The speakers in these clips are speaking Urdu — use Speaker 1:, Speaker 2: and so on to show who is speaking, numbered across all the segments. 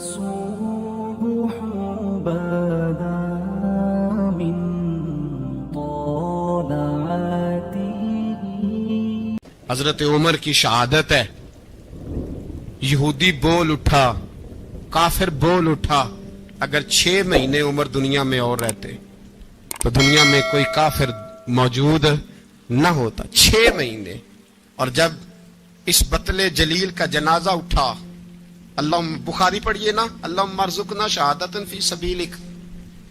Speaker 1: الصبح بدا من طلعته.
Speaker 2: حضرت عمر کی شہادت ہے. یہودی بول اٹھا, کافر بول اٹھا, اگر 6 مہینے عمر دنیا میں اور رہتے تو دنیا میں کوئی کافر موجود نہ ہوتا. 6 مہینے. اور جب اس بطل جلیل کا جنازہ اٹھا, اللہ بخاری پڑھیے نا, اللہم ارزقنا شہادت فی سبیلک,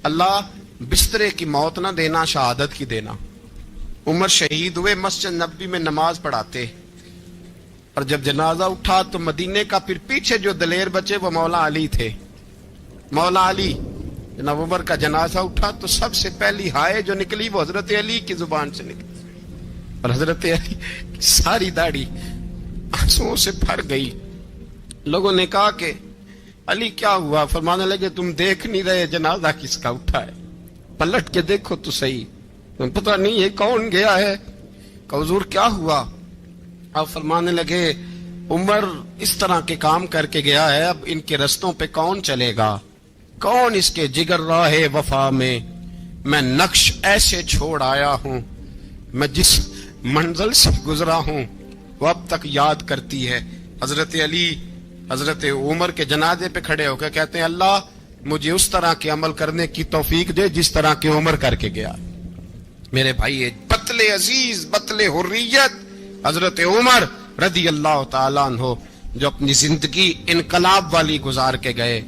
Speaker 2: اللہ بسترے کی موت نہ دینا, شہادت کی دینا. عمر شہید ہوئے, مسجد نبوی میں نماز پڑھاتے, اور جب جنازہ اٹھا تو مدینے کا پھر پیچھے جو دلیر بچے وہ مولا علی تھے. مولا علی, جناب عمر کا جنازہ اٹھا تو سب سے پہلی ہائے جو نکلی وہ حضرت علی کی زبان سے نکلی, اور حضرت علی کی ساری داڑھی آنسوؤں سے بھر گئی. لوگوں نے کہا کہ علی کیا ہوا؟ فرمانے لگے تم دیکھ نہیں رہے جنازہ کس کا اٹھا ہے, پلٹ کے دیکھو تو صحیح, تم پتہ نہیں یہ کون گیا ہے. کہ حضور کیا ہوا؟ اب فرمانے لگے عمر اس طرح کے کام کر کے گیا ہے, اب ان کے رستوں پہ کون چلے گا؟ کون اس کے جگر راہ وفا میں نقش ایسے چھوڑ آیا ہوں, میں جس منزل سے گزرا ہوں وہ اب تک یاد کرتی ہے. حضرت علی حضرت عمر کے جنازے پہ کھڑے ہو کے کہتے ہیں اللہ مجھے اس طرح کے عمل کرنے کی توفیق دے جس طرح کے عمر کر کے گیا. میرے بھائی, بطل عزیز, بطل حریت حضرت عمر رضی اللہ تعالیٰ عنہ, جو اپنی زندگی انقلاب والی گزار کے گئے.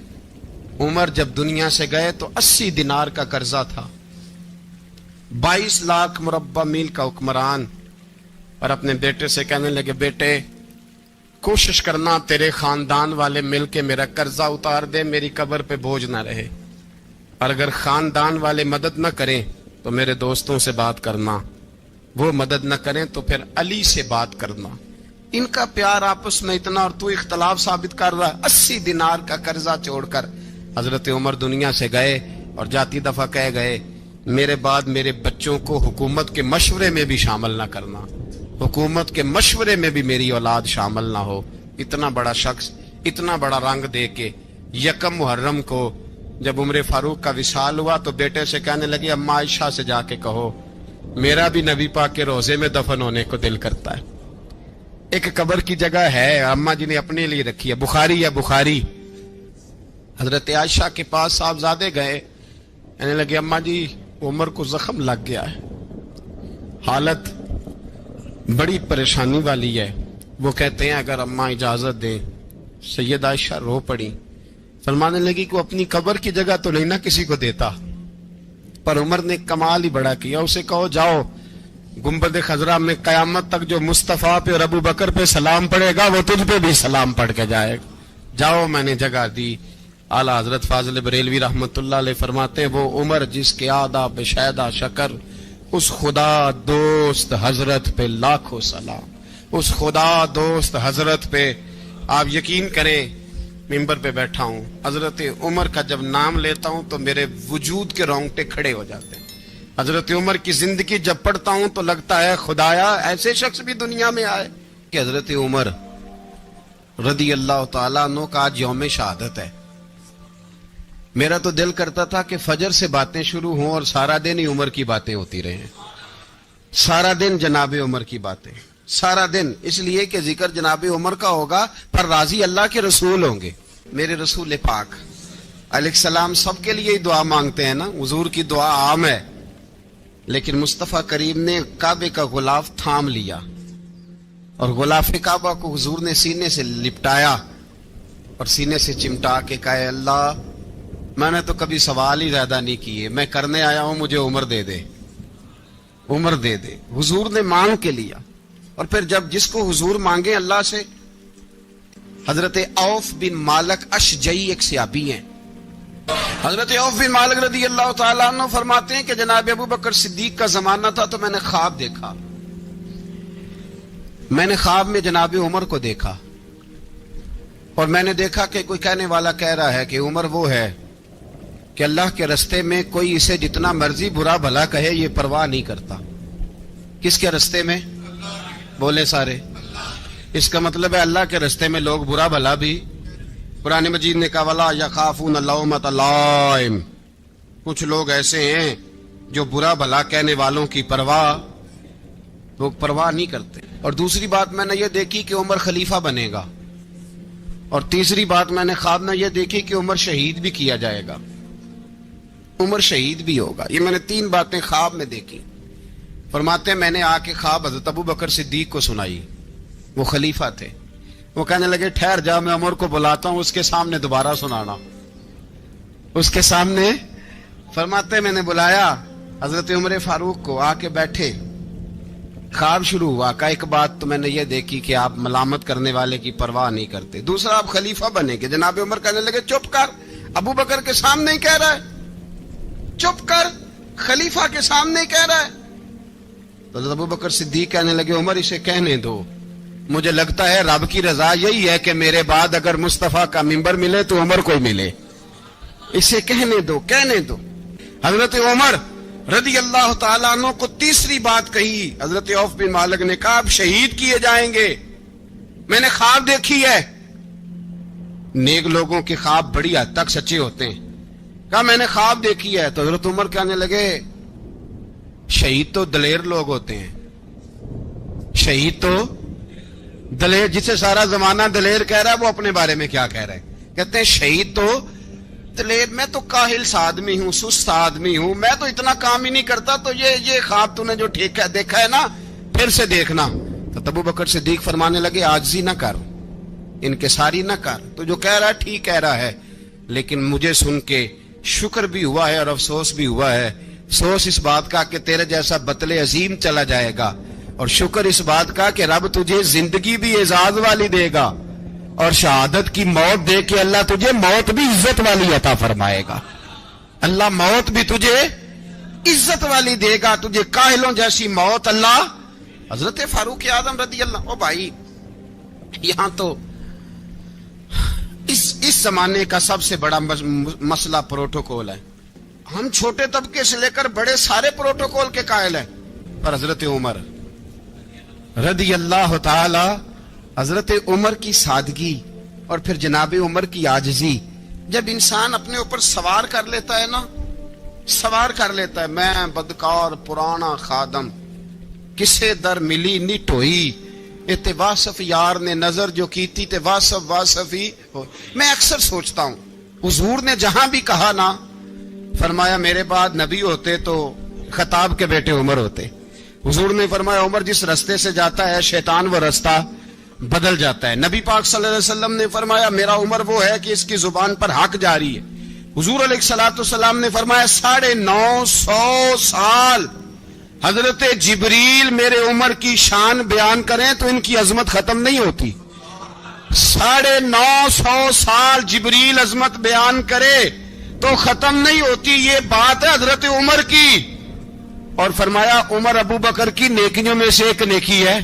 Speaker 2: عمر جب دنیا سے گئے تو 80 دینار کا قرضہ تھا, 22 لاکھ مربع میل کا حکمران, اور اپنے بیٹے سے کہنے لگے بیٹے کوشش کرنا تیرے خاندان والے مل کے میرا قرضہ اتار دے, میری قبر پہ بوجھ نہ رہے, اور اگر خاندان والے مدد نہ کریں تو میرے دوستوں سے بات کرنا, وہ مدد نہ کریں تو پھر علی سے بات کرنا. ان کا پیار آپس میں اتنا, اور تو اختلاف ثابت کر رہا ہے. 80 دینار کا قرضہ چھوڑ کر حضرت عمر دنیا سے گئے, اور جاتی دفعہ کہہ گئے میرے بعد میرے بچوں کو حکومت کے مشورے میں بھی شامل نہ کرنا, حکومت کے مشورے میں بھی میری اولاد شامل نہ ہو. اتنا بڑا شخص اتنا بڑا رنگ دے کے 1 محرم کو جب عمر فاروق کا وصال ہوا تو بیٹے سے کہنے لگے اماں عائشہ سے جا کے کہو میرا بھی نبی پاک کے روزے میں دفن ہونے کو دل کرتا ہے. ایک قبر کی جگہ ہے اماں جی نے اپنے لیے رکھی ہے, بخاری ہے بخاری. حضرت عائشہ کے پاس صاحبزادے گئے, کہنے لگے اماں جی عمر کو زخم لگ گیا ہے, حالت بڑی پریشانی والی ہے. وہ کہتے ہیں اگر اماں اجازت دیں. سید عائشہ رو پڑی, فرمانے لگی کہ وہ اپنی قبر کی جگہ تو نہیں نہ کسی کو دیتا, پر عمر نے کمال ہی بڑا کیا, اسے کہو جاؤ گنبد خضرا میں قیامت تک جو مصطفیٰ پہ اور ابو بکر پہ سلام پڑے گا وہ تجھ پہ بھی سلام پڑھ کے جائے گا, جاؤ میں نے جگہ دی. اعلیٰ حضرت فاضل بریلوی رحمت اللہ علیہ فرماتے ہیں وہ عمر جس کے آداب بشیدہ شکر, اس خدا دوست حضرت پہ لاکھوں سلام, اس خدا دوست حضرت پہ. آپ یقین کریں ممبر پہ بیٹھا ہوں, حضرت عمر کا جب نام لیتا ہوں تو میرے وجود کے رونگٹے کھڑے ہو جاتے ہیں. حضرت عمر کی زندگی جب پڑھتا ہوں تو لگتا ہے خدایا ایسے شخص بھی دنیا میں آئے. کہ حضرت عمر رضی اللہ تعالیٰ عنہ کا آج یوم شہادت ہے. میرا تو دل کرتا تھا کہ فجر سے باتیں شروع ہوں اور سارا دن ہی عمر کی باتیں ہوتی رہیں, سارا دن جناب عمر کی باتیں, سارا دن. اس لیے کہ ذکر جناب عمر کا ہوگا پر راضی اللہ کے رسول ہوں گے. میرے رسول پاک علیہ السلام سب کے لیے ہی دعا مانگتے ہیں نا, حضور کی دعا عام ہے, لیکن مصطفیٰ کریم نے کعبے کا غلاف تھام لیا اور غلاف کعبہ کو حضور نے سینے سے لپٹایا اور سینے سے چمٹا کے کہا اللہ میں نے تو کبھی سوال ہی زیادہ نہیں کیے, میں کرنے آیا ہوں, مجھے عمر دے دے, عمر دے دے. حضور نے مانگ کے لیا. اور پھر جب جس کو حضور مانگے اللہ سے, حضرت عوف بن مالک اشجعی ایک صحابی ہیں, حضرت عوف بن مالک رضی اللہ تعالیٰ عنہ فرماتے ہیں کہ جناب ابو بکر صدیق کا زمانہ تھا تو میں نے خواب دیکھا, میں نے خواب میں جناب عمر کو دیکھا, اور میں نے دیکھا کہ کوئی کہنے والا کہہ رہا ہے کہ عمر وہ ہے کہ اللہ کے رستے میں کوئی اسے جتنا مرضی برا بھلا کہے یہ پرواہ نہیں کرتا. کس کے رستے میں؟ بولے سارے. اس کا مطلب ہے اللہ کے رستے میں لوگ برا بھلا بھی قرآن مجید نے کہا ولا یخافون لومۃ لائم، کچھ لوگ ایسے ہیں جو برا بھلا کہنے والوں کی وہ پرواہ نہیں کرتے۔ اور دوسری بات میں نے یہ دیکھی کہ عمر خلیفہ بنے گا، اور تیسری بات میں نے خواب میں یہ دیکھی کہ عمر شہید بھی کیا جائے گا، عمر شہید بھی ہوگا۔ یہ میں نے 3 باتیں خواب میں دیکھی۔ فرماتے ہیں میں نے آ کے خواب حضرت ابو بکر صدیق کو سنائی، وہ خلیفہ تھے۔ وہ کہنے لگے ٹھہر جا، میں عمر کو بلاتا ہوں، اس کے سامنے دوبارہ سنانا، اس کے سامنے۔ فرماتے ہیں میں نے بلایا حضرت عمر فاروق کو، آ کے بیٹھے، خواب شروع ہوا۔ کا ایک بات تو میں نے یہ دیکھی کہ آپ ملامت کرنے والے کی پرواہ نہیں کرتے، دوسرا آپ خلیفہ بنے گے۔ جناب عمر کہنے لگے چپ کر، ابو بکر کے سامنے ہی کہہ رہا ہے، چپ کر، خلیفہ کے سامنے ہی کہہ رہا ہے۔ تو حضرت ابو بکر صدیق کہنے لگے عمر اسے کہنے دو، مجھے لگتا ہے رب کی رضا یہی ہے کہ میرے بعد اگر مصطفیٰ کا منبر ملے تو عمر کو ہی ملے، اسے کہنے دو، کہنے دو۔ حضرت عمر رضی اللہ تعالیٰ عنہ کو تیسری بات کہی۔ حضرت عوف بن مالک نے کہا اب شہید کیے جائیں گے، میں نے خواب دیکھی ہے۔ نیک لوگوں کے خواب بڑی حد تک سچے ہوتے ہیں۔ کہا میں نے خواب دیکھی ہے۔ تو حضرت عمر کہنے لگے شہید تو دلیر لوگ ہوتے ہیں، شہید تو دلیر، جسے سارا زمانہ دلیر کہہ رہا ہے وہ اپنے بارے میں کیا کہہ رہا ہے؟ کہتے ہیں شہید تو دلیر، میں تو کاہل سا آدمی ہوں، سست آدمی ہوں، میں تو اتنا کام ہی نہیں کرتا، تو یہ خواب تو نے جو دیکھا ہے نا پھر سے دیکھنا۔ تو ابو بکر صدیق فرمانے لگے عاجزی نہ کر، انکساری نہ کر، تو جو کہہ رہا ہے ٹھیک کہہ رہا ہے، لیکن مجھے سن کے شکر بھی ہوا ہے اور افسوس بھی ہوا ہے۔ افسوس اس بات کا کہ تیرے جیسا بطل عظیم چلا جائے گا، اور شکر اس بات کا کہ رب تجھے زندگی بھی اعزاز والی دے گا، اور شہادت کی موت دے کے اللہ تجھے موت بھی عزت والی عطا فرمائے گا۔ اللہ موت بھی تجھے عزت والی دے گا، تجھے کاہلوں جیسی موت اللہ۔ حضرت فاروق اعظم رضی اللہ، او بھائی یہاں تو اس زمانے کا سب سے بڑا مسئلہ پروٹوکول ہے۔ ہم چھوٹے طبقے سے لے کر بڑے سارے پروٹوکول کے قائل ہیں، پر حضرت عمر رضی اللہ تعالی، حضرت عمر کی سادگی اور پھر جناب عمر کی عاجزی، جب انسان اپنے اوپر سوار کر لیتا ہے نا، سوار کر لیتا ہے، میں بدکار پرانا خادم، کسے در ملی نی ٹوئی، تے واصف یار نے نظر جو کی تھی تے واصف ہی ہو۔ میں اکثر سوچتا ہوں حضور نے جہاں بھی کہا نا، فرمایا میرے بعد نبی ہوتے تو خطاب کے بیٹے عمر ہوتے۔ حضور نے فرمایا عمر جس رستے سے جاتا ہے شیطان وہ رستہ بدل جاتا ہے۔ نبی پاک صلی اللہ علیہ وسلم نے فرمایا میرا عمر وہ ہے کہ اس کی زبان پر حق جاری ہے۔ حضور علیہ الصلوۃ والسلام نے فرمایا 950 سال حضرت جبریل میرے عمر کی شان بیان کریں تو ان کی عظمت ختم نہیں ہوتی۔ 950 سال جبریل عظمت بیان کرے تو ختم نہیں ہوتی۔ یہ بات ہے حضرت عمر کی، اور فرمایا عمر ابو بکر کی نیکیوں میں سے ایک نیکی ہے،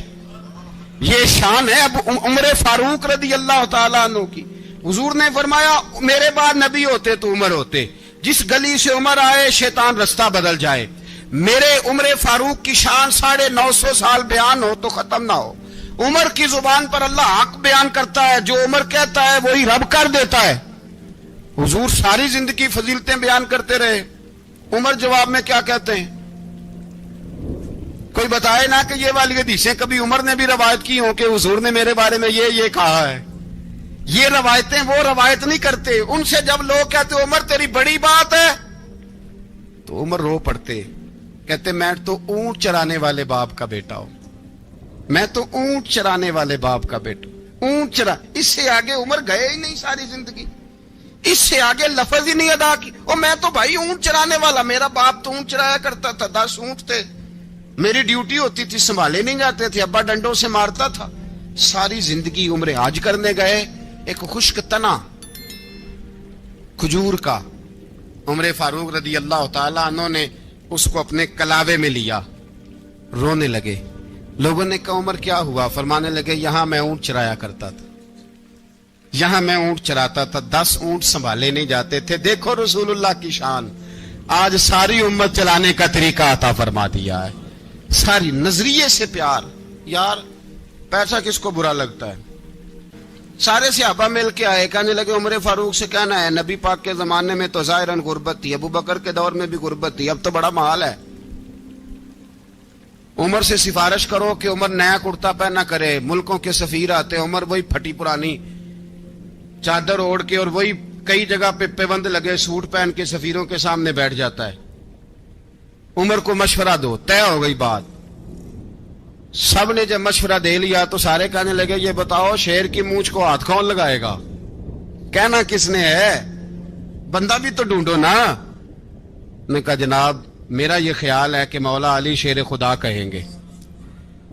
Speaker 2: یہ شان ہے عمر فاروق رضی اللہ تعالیٰ عنہ کی۔ حضور نے فرمایا میرے بعد نبی ہوتے تو عمر ہوتے، جس گلی سے عمر آئے شیطان رستہ بدل جائے۔ میرے عمر فاروق کی شان 950 سال بیان ہو تو ختم نہ ہو۔ عمر کی زبان پر اللہ حق بیان کرتا ہے، جو عمر کہتا ہے وہی رب کر دیتا ہے۔ حضور ساری زندگی فضیلتیں بیان کرتے رہے، عمر جواب میں کیا کہتے ہیں؟ کوئی بتائے نا کہ یہ والی حدیثیں کبھی عمر نے بھی روایت کی ہوں کہ حضور نے میرے بارے میں یہ کہا ہے۔ یہ روایتیں وہ روایت نہیں کرتے، ان سے جب لوگ کہتے عمر تیری بڑی بات ہے تو عمر رو پڑتے، کہتے میں تو اونٹ چرانے والے باپ کا بیٹا ہوں، میں تو اونٹ چرانے والے باپ کا بیٹا، اونٹ چرا۔ اس سے آگے عمر گئے ہی نہیں ساری زندگی، اس سے آگے لفظ ہی نہیں ادا کی۔ اور میں تو بھائی اونٹ چرانے والا، میرا باپ تو اونٹ چرایا کرتا تھا، 10 اونٹ تھے، میری ڈیوٹی ہوتی تھی، سنبھالے نہیں جاتے تھے، ابا ڈنڈوں سے مارتا تھا۔ ساری زندگی عمر حج کرنے گئے، ایک خشک تنا کھجور کا عمر فاروق رضی اللہ تعالیٰ عنہ نے اس کو اپنے کلاوے میں لیا، رونے لگے۔ لوگوں نے کہا عمر کیا ہوا؟ فرمانے لگے یہاں میں اونٹ چرایا کرتا تھا، یہاں میں اونٹ چراتا تھا، 10 اونٹ سنبھالے نہیں جاتے تھے۔ دیکھو رسول اللہ کی شان، آج ساری امت چلانے کا طریقہ عطا فرما دیا ہے، ساری نظریے سے پیار۔ یار پیسہ کس کو برا لگتا ہے؟ سارے صحابہ مل کے آئے, کہنے لگے عمر فاروق سے کہنا ہے نبی پاک کے زمانے میں تو ظاہراً غربت تھی, ابو بکر کے دور میں بھی غربت تھی, اب تو بڑا محال ہے. عمر سے سفارش کرو کہ عمر نیا کرتا پہنا کرے. ملکوں کے سفیر آتے, عمر وہی پھٹی پرانی چادر اوڑھ کے اور وہی کئی جگہ پہ پیوند لگے سوٹ پہن کے سفیروں کے سامنے بیٹھ جاتا ہے. عمر کو مشورہ دو, طے ہو گئی بات. سب نے جب مشورہ دے لیا تو سارے کہنے لگے یہ بتاؤ شیر کی مونچھ کو ہاتھ کون لگائے گا, کہنا کس نے ہے, بندہ بھی تو ڈھونڈو نا. نے کہا جناب میرا یہ خیال ہے کہ مولا علی شیر خدا کہیں گے,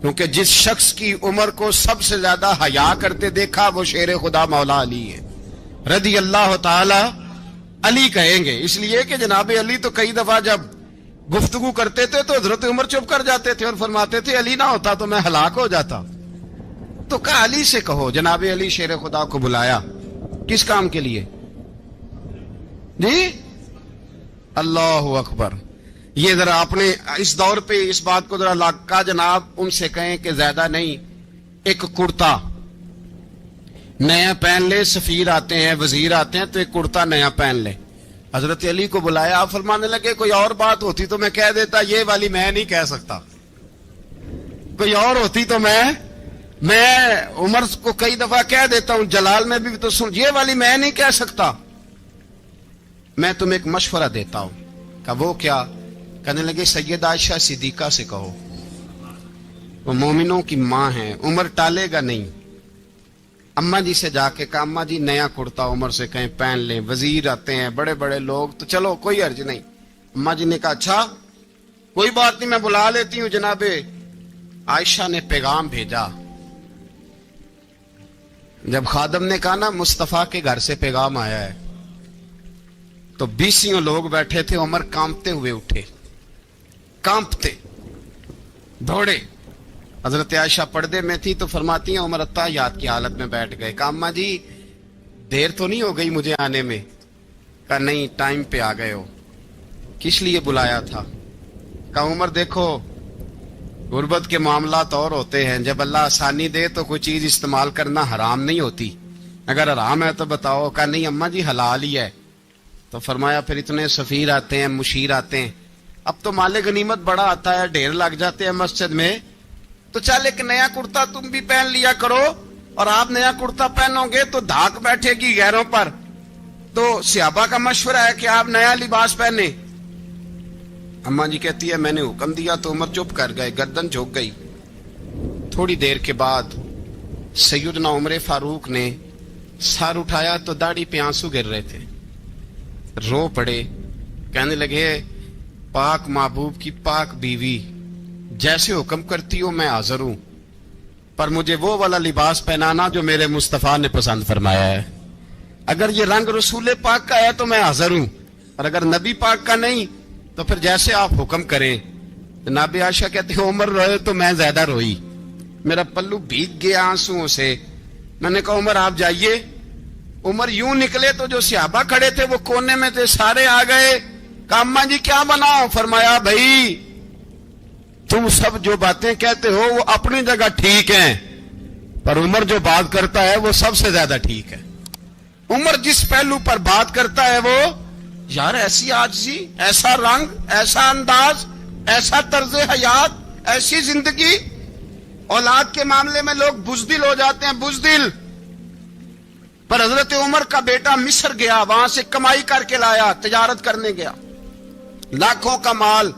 Speaker 2: کیونکہ جس شخص کی عمر کو سب سے زیادہ حیا کرتے دیکھا وہ شیر خدا مولا علی ہے رضی اللہ تعالی علی کہیں گے. اس لیے کہ جناب علی تو کئی دفعہ جب گفتگو کرتے تھے تو حضرت عمر چپ کر جاتے تھے اور فرماتے تھے علی نہ ہوتا تو میں ہلاک ہو جاتا. تو کہا علی سے کہو. جناب علی شیر خدا کو بلایا, کس کام کے لیے جی؟ اللہ اکبر. یہ ذرا آپ نے اس دور پہ اس بات کو ذرا لاکا جناب ان سے کہیں کہ زیادہ نہیں, ایک کرتا نیا پہن لے, سفیر آتے ہیں وزیر آتے ہیں تو ایک کرتا نیا پہن لے. حضرت علی کو بلایا, آپ فرمانے لگے کوئی اور بات ہوتی تو میں کہہ دیتا, یہ والی میں نہیں کہہ سکتا. کوئی اور ہوتی تو میں عمر کو کئی دفعہ کہہ دیتا ہوں, جلال میں بھی تو سن, یہ والی میں نہیں کہہ سکتا. میں تمہیں ایک مشورہ دیتا ہوں. کہ وہ کیا؟ کہنے لگے سید عائشہ صدیقہ سے کہو, وہ مومنوں کی ماں ہیں, عمر ٹالے گا نہیں. اماں جی سے جا کے کہا اماں جی نیا کرتا عمر سے کہیں پہن لیں, وزیر آتے ہیں بڑے بڑے لوگ تو چلو کوئی عرض نہیں. اماں جی نے کہا اچھا کوئی بات نہیں میں بلا لیتی ہوں. جناب عائشہ نے پیغام بھیجا. جب خادم نے کہا نا مصطفیٰ کے گھر سے پیغام آیا ہے, تو 20 لوگ بیٹھے تھے. عمر کانپتے ہوئے اٹھے, کانپتے دوڑے. حضرت عائشہ پردے میں تھی تو فرماتی ہیں عمر اتحیات کی حالت میں بیٹھ گئے. کہا اماں جی دیر تو نہیں ہو گئی مجھے آنے میں؟ کہا نہیں ٹائم پہ آ گئے ہو. کس لیے بلایا تھا؟ کہا عمر دیکھو غربت کے معاملات اور ہوتے ہیں, جب اللہ آسانی دے تو کوئی چیز استعمال کرنا حرام نہیں ہوتی, اگر حرام ہے تو بتاؤ. کہا نہیں اماں جی حلال ہی ہے. تو فرمایا پھر اتنے سفیر آتے ہیں مشیر آتے ہیں, اب تو مال غنیمت بڑا آتا ہے, ڈھیر لگ جاتے ہیں مسجد میں, تو چل ایک نیا کرتا تم بھی پہن لیا کرو, اور آپ نیا کرتا پہنو گے تو دھاک بیٹھے گی غیروں پر. تو صحابہ کا مشورہ ہے کہ آپ نیا لباس پہنے. اماں جی کہتی ہے میں نے حکم دیا تو عمر چپ کر گئے, گردن جھک گئی. تھوڑی دیر کے بعد سیدنا عمر فاروق نے سر اٹھایا تو داڑھی پہ آنسو گر رہے تھے, رو پڑے. کہنے لگے پاک محبوب کی پاک بیوی جیسے حکم کرتی ہو میں حاضر ہوں, پر مجھے وہ والا لباس پہنانا جو میرے مصطفیٰ نے پسند فرمایا ہے. اگر یہ رنگ رسول پاک کا ہے تو میں حاضر ہوں, اور اگر نبی پاک کا نہیں تو پھر جیسے آپ حکم کریں. جناب عائشہ کہتے ہیں عمر روئے تو میں زیادہ روئی, میرا پلو بھیگ گیا آنسوؤں سے. میں نے کہا عمر آپ جائیے. عمر یوں نکلے تو جو صحابہ کھڑے تھے وہ کونے میں تھے, سارے آ گئے. کہا اماں جی کیا بناؤ؟ فرمایا بھائی تم سب جو باتیں کہتے ہو وہ اپنی جگہ ٹھیک ہیں, پر عمر جو بات کرتا ہے وہ سب سے زیادہ ٹھیک ہے. عمر جس پہلو پر بات کرتا ہے وہ یار ایسی عاجزی, ایسا رنگ, ایسا انداز, ایسا طرز حیات, ایسی زندگی. اولاد کے معاملے میں لوگ بزدل ہو جاتے ہیں, بزدل. پر حضرت عمر کا بیٹا مصر گیا, وہاں سے کمائی کر کے لایا, تجارت کرنے گیا, لاکھوں کا مال.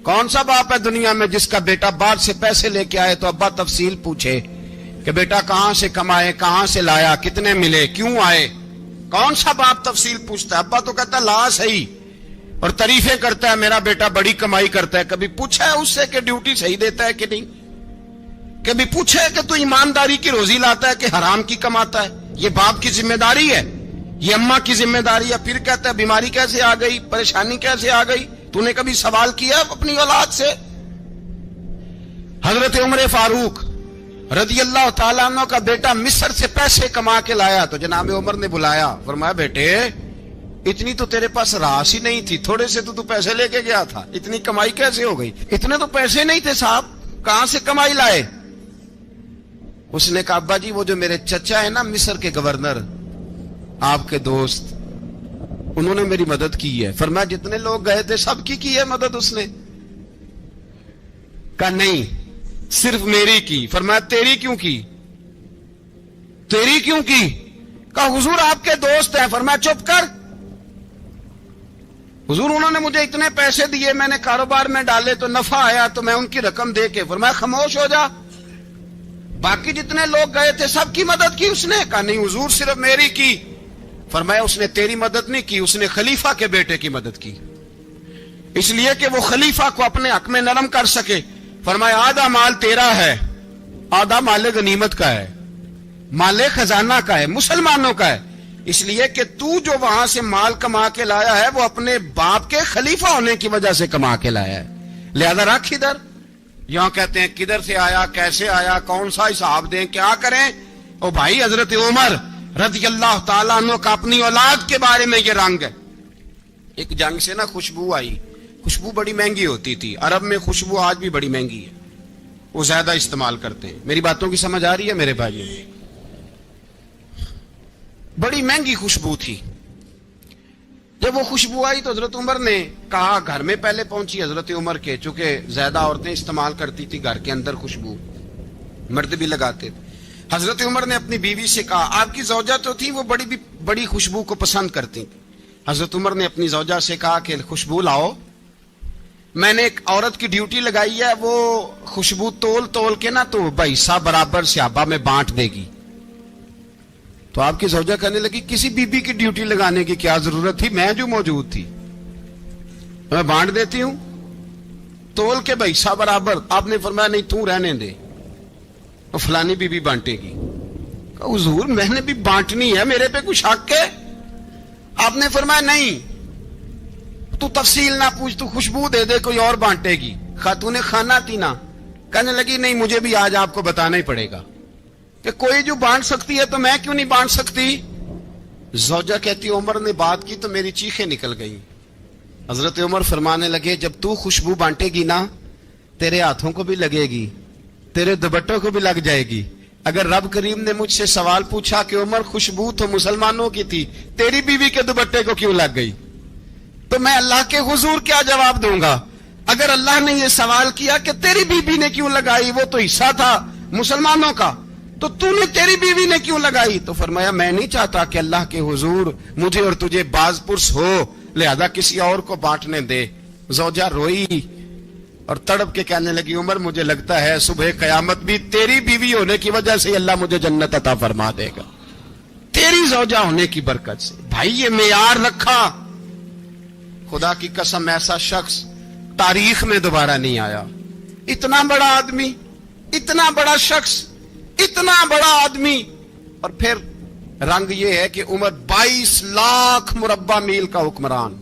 Speaker 2: کون سا باپ ہے دنیا میں جس کا بیٹا بعد سے پیسے لے کے آئے تو ابا تفصیل پوچھے کہ بیٹا کہاں سے کمائے, کہاں سے لایا, کتنے ملے, کیوں آئے؟ کون سا باپ تفصیل پوچھتا ہے؟ ابا تو کہتا ہے لا صحیح, اور تعریفیں کرتا ہے میرا بیٹا بڑی کمائی کرتا ہے. کبھی پوچھا ہے اس سے کہ ڈیوٹی صحیح دیتا ہے کہ نہیں؟ کبھی پوچھا ہے کہ تو ایمانداری کی روزی لاتا ہے کہ حرام کی کماتا ہے؟ یہ باپ کی ذمہ داری ہے, یہ اماں کی ذمہ داری ہے. پھر کہتا ہے بیماری کیسے آ گئی, پریشانی کیسے آ گئی؟ تو نے کبھی سوال کیا اپنی اولاد سے؟ حضرت عمر فاروق رضی اللہ تعالیٰ عنہ کا بیٹا مصر سے پیسے کما کے لایا تو جناب عمر نے بلایا, فرمایا بیٹے اتنی تو تیرے پاس راس ہی نہیں تھی, تھوڑے سے تو پیسے لے کے گیا تھا, اتنی کمائی کیسے ہو گئی؟ اتنے تو پیسے نہیں تھے صاحب, کہاں سے کمائی لائے؟ اس نے کہا ابا جی وہ جو میرے چچا ہے نا مصر کے گورنر آپ کے دوست انہوں نے میری مدد کی ہے. فرمایا جتنے لوگ گئے تھے سب کی ہے مدد اس نے؟ کہا نہیں صرف میری کی. فرمایا تیری کیوں کی؟ تیری کیوں کی؟ کہا حضور آپ کے دوست ہیں. فرمایا چپ کر حضور انہوں نے مجھے اتنے پیسے دیے میں نے کاروبار میں ڈالے تو نفع آیا تو میں ان کی رقم دے کے. فرمایا خاموش ہو جا باقی جتنے لوگ گئے تھے سب کی مدد کی اس نے؟ کہا نہیں حضور صرف میری کی. فرمایا اس نے تیری مدد نہیں کی اس نے خلیفہ کے بیٹے کی مدد کی اس لیے کہ وہ خلیفہ کو اپنے حق میں نرم کر سکے. فرمایا آدھا مال تیرا ہے آدھا مال غنیمت کا ہے مال خزانہ کا ہے مسلمانوں کا ہے اس لیے کہ تو جو وہاں سے مال کما کے لایا ہے وہ اپنے باپ کے خلیفہ ہونے کی وجہ سے کما کے لایا ہے لہذا رکھ ادھر. یہاں کہتے ہیں کدھر سے آیا کیسے آیا کون سا حساب دیں کیا کریں. او بھائی حضرت عمر رضی اللہ تعالیٰ عنہ کا اپنی اولاد کے بارے میں یہ رنگ ہے. ایک جنگ سے نا خوشبو آئی. خوشبو بڑی مہنگی ہوتی تھی عرب میں خوشبو آج بھی بڑی مہنگی ہے وہ زیادہ استعمال کرتے ہیں. میری باتوں کی سمجھ آ رہی ہے میرے بھائیوں؟ بڑی مہنگی خوشبو تھی. جب وہ خوشبو آئی تو حضرت عمر نے کہا گھر میں پہلے پہنچی حضرت عمر کے چونکہ زیادہ عورتیں استعمال کرتی تھی گھر کے اندر خوشبو مرد بھی لگاتے تھے. حضرت عمر نے اپنی بیوی سے کہا آپ کی زوجہ تو تھی وہ بڑی خوشبو کو پسند کرتی تھی. حضرت عمر نے اپنی زوجہ سے کہا کہ خوشبو لاؤ میں نے ایک عورت کی ڈیوٹی لگائی ہے وہ خوشبو تول کے نا تو حصہ برابر صحابہ میں بانٹ دے گی. تو آپ کی زوجہ کہنے لگی کسی بی بی کی ڈیوٹی لگانے کی کیا ضرورت تھی میں جو موجود تھی میں بانٹ دیتی ہوں تول کے حصہ برابر. آپ نے فرمایا نہیں تو رہنے دے فلانی بی بی بانٹے گی. حضور میں نے بھی بانٹنی ہے میرے پہ کچھ حق ہے؟ آپ نے فرمایا نہیں تو تفصیل نہ پوچھ تو خوشبو دے دے کوئی اور بانٹے گی. خاتون خانہ تھی نا کہنے لگی نہیں مجھے بھی آج آپ کو بتانا ہی پڑے گا کہ کوئی جو بانٹ سکتی ہے تو میں کیوں نہیں بانٹ سکتی. زوجہ کہتی عمر نے بات کی تو میری چیخیں نکل گئی. حضرت عمر فرمانے لگے جب تو خوشبو بانٹے گی نا تیرے ہاتھوں کو بھی لگے گی تیرے دوپٹوں کو بھی لگ جائے گی. اگر رب کریم نے مجھ سے سوال پوچھا کہ عمر خوشبو تو مسلمانوں کی تھی تیری بیوی کے دوپٹے کو کیوں لگ گئی تو میں اللہ کے حضور کیا جواب دوں گا. اگر اللہ نے یہ سوال کیا کہ تیری بیوی نے کیوں لگائی وہ تو حصہ تھا مسلمانوں کا تو نے تیری بیوی نے کیوں لگائی. تو فرمایا میں نہیں چاہتا کہ اللہ کے حضور مجھے اور تجھے باز پرس ہو لہذا کسی اور کو بانٹنے دے. زوجہ روئی اور تڑپ کے کہنے لگی عمر مجھے لگتا ہے صبح قیامت بھی تیری بیوی ہونے کی وجہ سے اللہ مجھے جنت عطا فرما دے گا تیری زوجہ ہونے کی برکت سے. بھائی یہ معیار رکھا خدا کی قسم ایسا شخص تاریخ میں دوبارہ نہیں آیا. اتنا بڑا آدمی اتنا بڑا شخص اتنا بڑا آدمی اور پھر رنگ یہ ہے کہ عمر 22 لاکھ مربع میل کا حکمران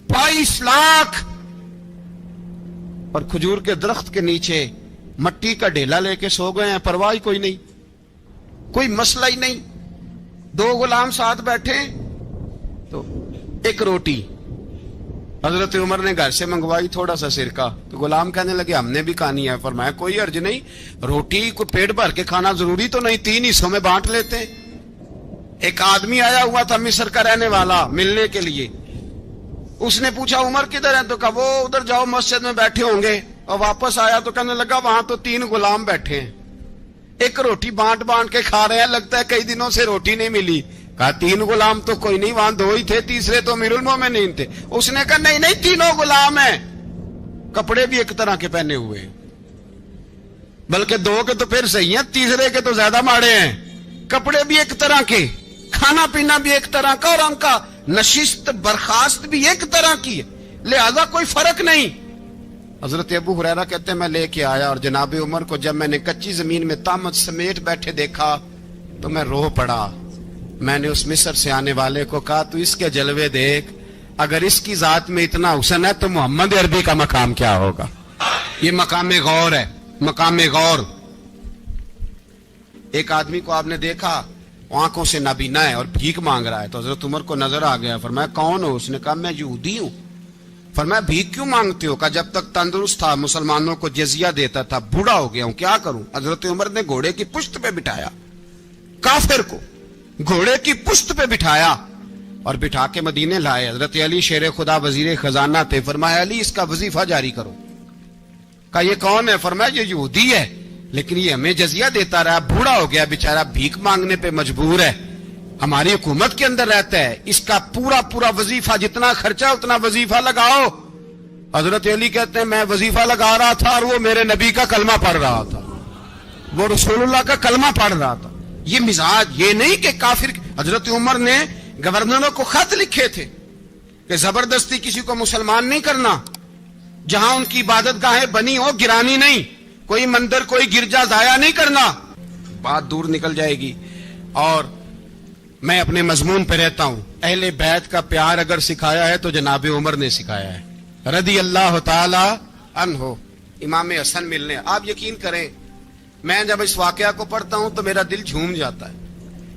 Speaker 2: 22 لاکھ اور کھجور کے درخت کے نیچے مٹی کا ڈھیلا لے کے سو گئے ہیں پرواہ کوئی نہیں کوئی مسئلہ ہی نہیں. 2 غلام ساتھ بیٹھے تو ایک روٹی حضرت عمر نے گھر سے منگوائی تھوڑا سا سرکہ تو غلام کہنے لگے ہم نے بھی کھانی ہے. فرمایا کوئی حرج نہیں روٹی کو پیٹ بھر کے کھانا ضروری تو نہیں 3 حصوں میں بانٹ لیتے ہیں. ایک آدمی آیا ہوا تھا مصر کا رہنے والا ملنے کے لیے اس نے پوچھا عمر کدھر ہے تو کہا وہ ادھر جاؤ مسجد میں بیٹھے ہوں گے اور واپس آیا تو کہنے لگا وہاں تو 3 غلام بیٹھے ہیں ایک روٹی بانٹ کے کھا رہے ہیں لگتا ہے کئی دنوں سے روٹی نہیں ملی. کہا 3 غلام تو کوئی نہیں وہاں 2 ہی تھے تیسرے تو امیر المومنین تھے. اس نے کہا نہیں 3 غلام ہیں کپڑے بھی ایک طرح کے پہنے ہوئے بلکہ 2 کے تو پھر صحیح ہیں تیسرے کے تو زیادہ ماڑے ہیں. کپڑے بھی ایک طرح کے کھانا پینا بھی ایک طرح کا اور ان کا نشست برخاست بھی ایک طرح کی ہے لہذا کوئی فرق نہیں. حضرت ابو ہریرہ کہتے ہیں میں لے کے آیا اور جناب عمر کو جب میں نے کچی زمین میں تامت سمیٹ بیٹھے دیکھا تو میں رو پڑا. میں نے اس مصر سے آنے والے کو کہا تو اس کے جلوے دیکھ اگر اس کی ذات میں اتنا حسن ہے تو محمد عربی کا مقام کیا ہوگا. یہ مقام غور ہے مقام غور. ایک آدمی کو آپ نے دیکھا آنکھوں سے نابینا ہے اور بھیک مانگ رہا ہے تو حضرت عمر کو نظر آ گیا. فرمایا کون ہو؟ اس نے کہا میں یہودی ہوں. فرمایا بھیک کیوں مانگتے ہو؟ کہا جب تک تندرست تھا مسلمانوں کو جزیہ دیتا تھا، بوڑھا ہو گیا ہوں کیا کروں؟ حضرت عمر نے گھوڑے کی پشت پہ بٹھایا کافر کو، گھوڑے کی پشت پہ بٹھایا اور بٹھا کے مدینے لائے۔ حضرت علی شیر خدا وزیر خزانہ تھے، فرمایا علی اس کا وظیفہ جاری کرو۔ کہا یہ کون ہے؟ فرمایا یہ یہودی ہے لیکن یہ ہمیں جزیہ دیتا رہا، بوڑھا ہو گیا بیچارہ، بھیک مانگنے پہ مجبور ہے، ہماری حکومت کے اندر رہتا ہے، اس کا پورا وظیفہ جتنا خرچہ اتنا وظیفہ لگاؤ۔ حضرت علی کہتے ہیں میں وظیفہ لگا رہا تھا اور وہ میرے نبی کا کلمہ پڑھ رہا تھا، وہ رسول اللہ کا کلمہ پڑھ رہا تھا۔ یہ مزاج، یہ نہیں کہ کافر۔ حضرت عمر نے گورنروں کو خط لکھے تھے کہ زبردستی کسی کو مسلمان نہیں کرنا، جہاں ان کی عبادت گاہیں بنی ہو گرانی نہیں، کوئی مندر کوئی گرجا ضائع نہیں کرنا۔ بات دور نکل جائے گی اور میں اپنے مضمون پہ رہتا ہوں۔ اہل بیت کا پیار اگر سکھایا ہے تو جناب عمر نے سکھایا ہے رضی اللہ تعالی عنہ۔ امام حسن ملنے، آپ یقین کریں میں جب اس واقعہ کو پڑھتا ہوں تو میرا دل جھوم جاتا ہے۔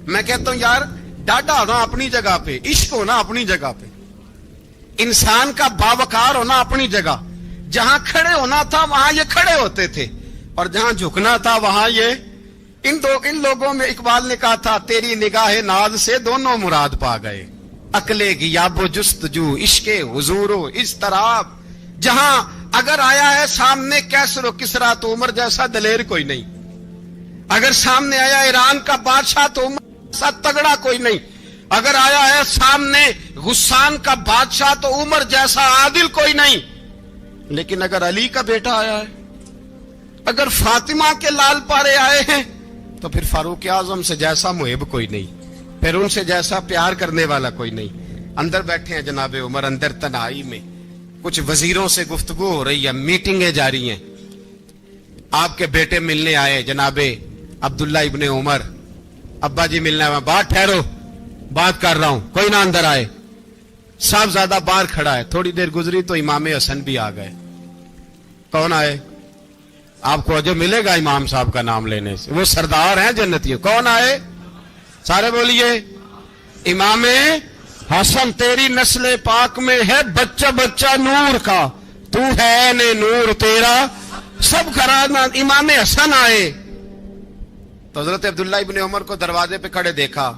Speaker 2: میں کہتا ہوں یار ڈاڈا ہونا اپنی جگہ پہ، عشق ہونا اپنی جگہ پہ، انسان کا باوقار ہونا اپنی جگہ، جہاں کھڑے ہونا تھا وہاں یہ کھڑے ہوتے تھے اور جہاں جھکنا تھا وہاں یہ ان لوگوں میں اقبال نے کہا تھا تیری نگاہ ناز سے دونوں مراد پا گئے، عقل غیاب و جستجو، عشق حضور و اضطراب۔ جہاں اگر آیا ہے سامنے کیسر و کسرا تو عمر جیسا دلیر کوئی نہیں، اگر سامنے آیا ایران کا بادشاہ تو عمر جیسا تگڑا کوئی نہیں، اگر آیا ہے سامنے غسان کا بادشاہ تو عمر جیسا عادل کوئی نہیں۔ لیکن اگر علی کا بیٹا آیا ہے، اگر فاطمہ کے لال پارے آئے ہیں تو پھر فاروق اعظم سے جیسا محب کوئی نہیں، پھر ان سے جیسا پیار کرنے والا کوئی نہیں۔ اندر بیٹھے ہیں جناب عمر، اندر تنہائی میں کچھ وزیروں سے گفتگو ہو رہی ہے، میٹنگیں جاری ہیں۔ آپ کے بیٹے ملنے آئے جناب عبداللہ ابن عمر، ابا جی ملنا ہے، بات ٹھہرو بات کر رہا ہوں، کوئی نہ اندر آئے۔ صاحبزادہ باہر کھڑا ہے، تھوڑی دیر گزری تو امام حسن بھی آ گئے۔ کون آئے؟ آپ کو جو ملے گا امام صاحب کا نام لینے سے، وہ سردار ہیں جنتی۔ کون آئے؟ سارے بولیے امام حسن، تیری نسل پاک میں ہے بچہ بچہ نور کا، تو ہے نے نور تیرا سب کرانا۔ امام حسن آئے تو حضرت عبداللہ ابن عمر کو دروازے پہ کھڑے دیکھا،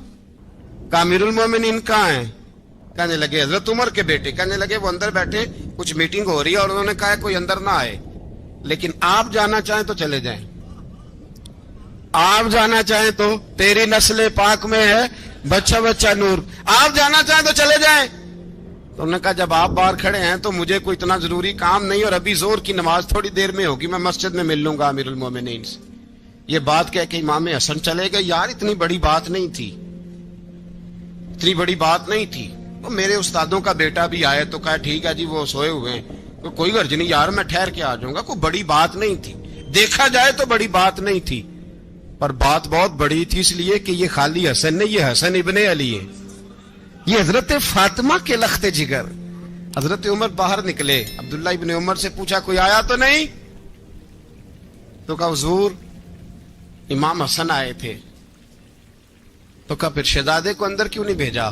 Speaker 2: کہا امیر المومنین کہاں ہیں؟ کہنے لگے حضرت عمر کے بیٹے۔ کہنے لگے وہ اندر بیٹھے، کچھ میٹنگ ہو رہی ہے اور انہوں نے کہا کوئی اندر نہ آئے، لیکن آپ جانا چاہیں تو چلے جائیں، آپ جانا چاہیں تو تیری نسل پاک میں ہے بچہ بچہ نور، آپ جانا چاہیں تو چلے جائیں۔ تو انہوں نے کہا جب آپ باہر کھڑے ہیں تو مجھے کوئی اتنا ضروری کام نہیں، اور ابھی زور کی نماز تھوڑی دیر میں ہوگی، میں مسجد میں مل لوں گا امیر المومنین سے۔ یہ بات کہہ کہ امام حسن چلے گئے۔ یار اتنی بڑی بات نہیں تھی، اتنی بڑی بات نہیں تھی۔ وہ میرے استادوں کا بیٹا بھی آئے تو کہا ٹھیک ہے جی وہ سوئے ہوئے ہیں، کوئی غرض نہیں یار میں ٹھہر کے آ جاؤں گا، کوئی بڑی بات نہیں تھی، دیکھا جائے تو بڑی بات نہیں تھی، پر بات بہت بڑی تھی، اس لیے کہ یہ خالی حسن نہیں، یہ حسن ابن علی ہے، یہ حضرت فاطمہ کے لخت جگر۔ حضرت عمر باہر نکلے، عبداللہ ابن عمر سے پوچھا کوئی آیا تو نہیں؟ تو کہا حضور امام حسن آئے تھے۔ تو کہا پھر شہزادے کو اندر کیوں نہیں بھیجا؟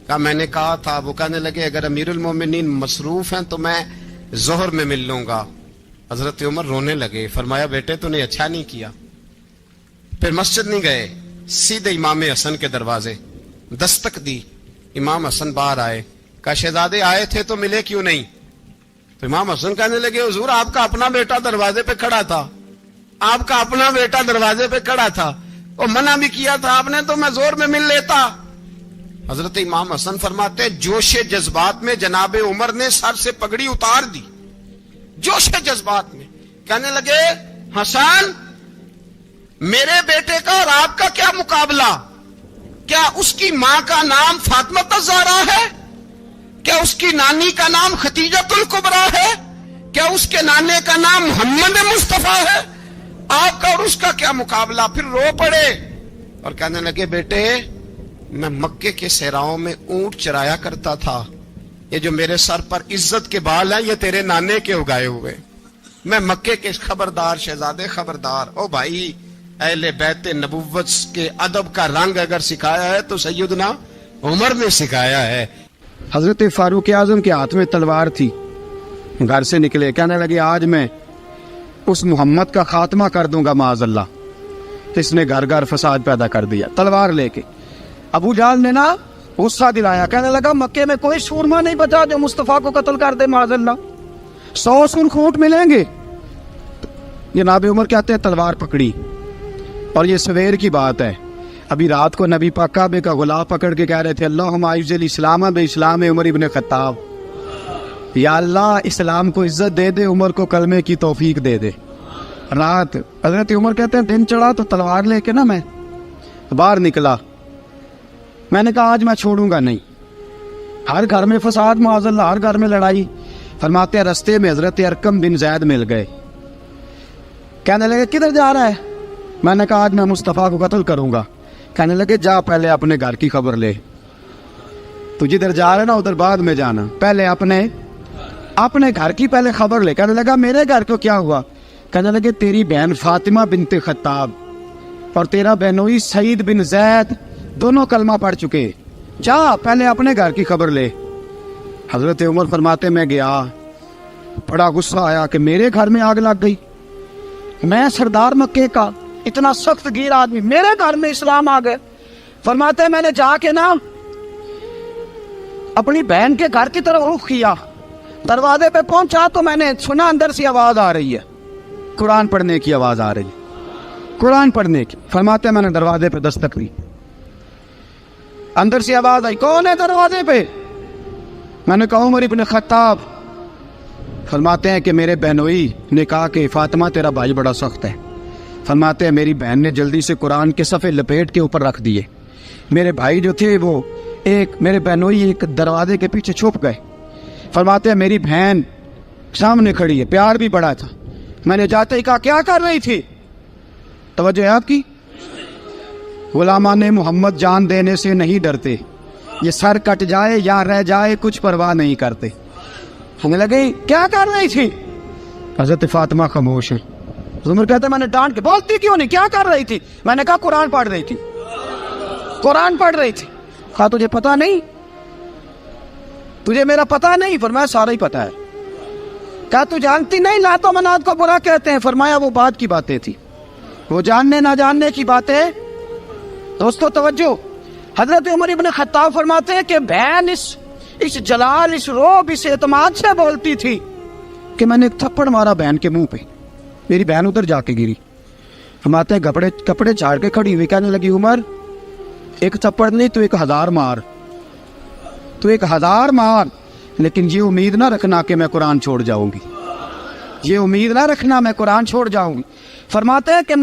Speaker 2: کہا میں نے کہا تھا۔ وہ کہنے لگے اگر امیر المومنین مصروف ہیں تو میں ظہر میں مل لوں گا۔ حضرت عمر رونے لگے، فرمایا بیٹے تو نے اچھا نہیں کیا۔ پھر مسجد نہیں گئے، سیدھے امام حسن کے دروازے دستک دی، امام حسن باہر آئے، کہا شہزادے آئے تھے تو ملے کیوں نہیں؟ تو امام حسن کہنے لگے حضور آپ کا اپنا بیٹا دروازے پہ کھڑا تھا، آپ کا اپنا بیٹا دروازے پہ کھڑا تھا، اور منع بھی کیا تھا آپ نے تو میں زور میں مل لیتا۔ حضرت امام حسن فرماتے جوش جذبات میں جناب عمر نے سر سے پگڑی اتار دی، جوش جذبات میں کہنے لگے حسن میرے بیٹے کا اور آپ کا کیا مقابلہ؟ کیا اس کی ماں کا نام فاطمہ الزہرا ہے؟ کیا اس کی نانی کا نام خدیجۃ الکبریٰ ہے؟ کیا اس کے نانے کا نام محمد مصطفیٰ ہے؟ آپ کا اور اس کا کیا مقابلہ؟ پھر رو پڑے اور کہنے لگے بیٹے میں مکے کے صحراؤں میں اونٹ چرایا کرتا تھا، یہ جو میرے سر پر عزت کے بال ہیں یہ تیرے نانے کے اگائے ہوئے، میں مکے کے خبردار شہزادے خبردار۔ او بھائی اہل بیت نبوت کے ادب کا رنگ اگر سکھایا ہے تو سیدنا عمر نے سکھایا ہے۔
Speaker 3: حضرت فاروق اعظم کے ہاتھ میں تلوار تھی، گھر سے نکلے, کہنے لگے آج میں اس محمد کا خاتمہ کر دوں گا معاذ اللہ. اس نے گھر گھر فساد پیدا کر دیا تلوار لے کے. ابو جہل نے نا غصہ دلایا, کہنے لگا مکے میں کوئی سورما نہیں بچا جو مصطفیٰ کو قتل کر دے معاذ اللہ, 100 سن کھوٹ ملیں گے. جناب عمر کہتے ہیں تلوار پکڑی, اور یہ سویر کی بات ہے. ابھی رات کو نبی پاک کعبے کا غلاف پکڑ کے کہہ رہے تھے اللہم اعز الاسلام باسلام عمر ابن خطاب, یا اللہ اسلام کو عزت دے دے, عمر کو کلمے کی توفیق دے دے. رات حضرت عمر کہتے ہیں دن چڑھا تو تلوار لے کے نا میں باہر نکلا. میں نے کہا آج میں چھوڑوں گا نہیں. ہر گھر میں فساد معاذ اللہ, ہر گھر میں لڑائی. فرماتے ہیں رستے میں حضرت ارقم بن زید مل گئے, کہنے لگے کدھر جا رہا ہے؟ میں نے کہا آج میں مصطفیٰ کو قتل کروں گا. کہنے لگے جا پہلے اپنے گھر کی خبر لے, تو جدھر جا رہے نا ادھر بعد میں جانا, پہلے اپنے گھر کی پہلے خبر لے. کہنے لگا میرے گھر کو کیا ہوا؟ کہنے لگے تیری بہن فاطمہ بنت خطاب اور تیرا بہنوئی سعید بن زید دونوں کلمہ پڑھ چکے, جا پہلے اپنے گھر کی خبر لے. حضرت عمر فرماتے میں گیا, بڑا غصہ آیا کہ میرے گھر میں آگ لگ گئی. میں سردار مکے کا اتنا سخت گیر آدمی, میرے گھر میں اسلام آ گئے. فرماتے ہیں میں نے جا کے نا اپنی بہن کے گھر کی طرف رخ کیا, دروازے پہ پہنچا تو میں نے سنا اندر سے آواز آ رہی ہے, قرآن پڑھنے کی آواز آ رہی ہے, قرآن پڑھنے کی. فرماتے ہیں میں نے دروازے پہ دستک دی, اندر سے آواز آئی کون ہے دروازے پہ؟ میں نے کہا عمر ابن خطاب. فرماتے ہیں کہ میرے بہنوئی نے کہا کہ فاطمہ تیرا بھائی بڑا سخت ہے. فرماتے ہیں میری بہن نے جلدی سے قرآن کے صفحے لپیٹ کے اوپر رکھ دیے. میرے بھائی جو تھے وہ میرے بہنوئی ایک دروازے کے پیچھے چھپ گئے. فرماتے ہیں میری بہن سامنے کھڑی ہے, پیار بھی بڑا تھا. میں نے جاتے ہی کہا کیا کر رہی تھی؟ توجہ ہے آپ کی؟ غلامان محمد جان دینے سے نہیں ڈرتے, یہ سر کٹ جائے یا رہ جائے کچھ پرواہ نہیں کرتے. ہمیں لگے کیا کر رہی تھی؟ حضرت فاطمہ خاموش ہے. عمر کہتے ہیں میں نے ڈانٹ کے, بولتی کیوں نہیں, کیا کر رہی تھی؟ میں نے کہا قرآن پڑھ رہی تھی, قرآن پڑھ رہی تھی. کہا تجھے پتا نہیں, تجھے میرا پتا نہیں؟ فرمایا سارا ہی پتا ہے. کہا تو جانتی نہیں لات و منات کو برا کہتے ہیں؟ فرمایا وہ بات کی باتیں تھی, وہ جاننے نہ جاننے کی باتیں. دوستو توجہ, حضرت عمر ابن خطاب فرماتے ہیں کہ بہن اس جلال, اس روب, اس اعتماد سے بولتی تھی کہ میں نے ایک تھپڑ مارا بہن کے منہ پہ, میری بہن ادھر جا کے گری. فرماتے ہیں کپڑے جھاڑ کے کھڑی ہوئی, کہنے لگی عمر ایک تھپڑ نہیں تو 1000 مار, تو 1000 مار, لیکن یہ امید نہ رکھنا کہ میں قرآن چھوڑ جاؤں گی, یہ امید نہ رکھنا میں قرآن چھوڑ جاؤں گی. فرماتے ہیں کہ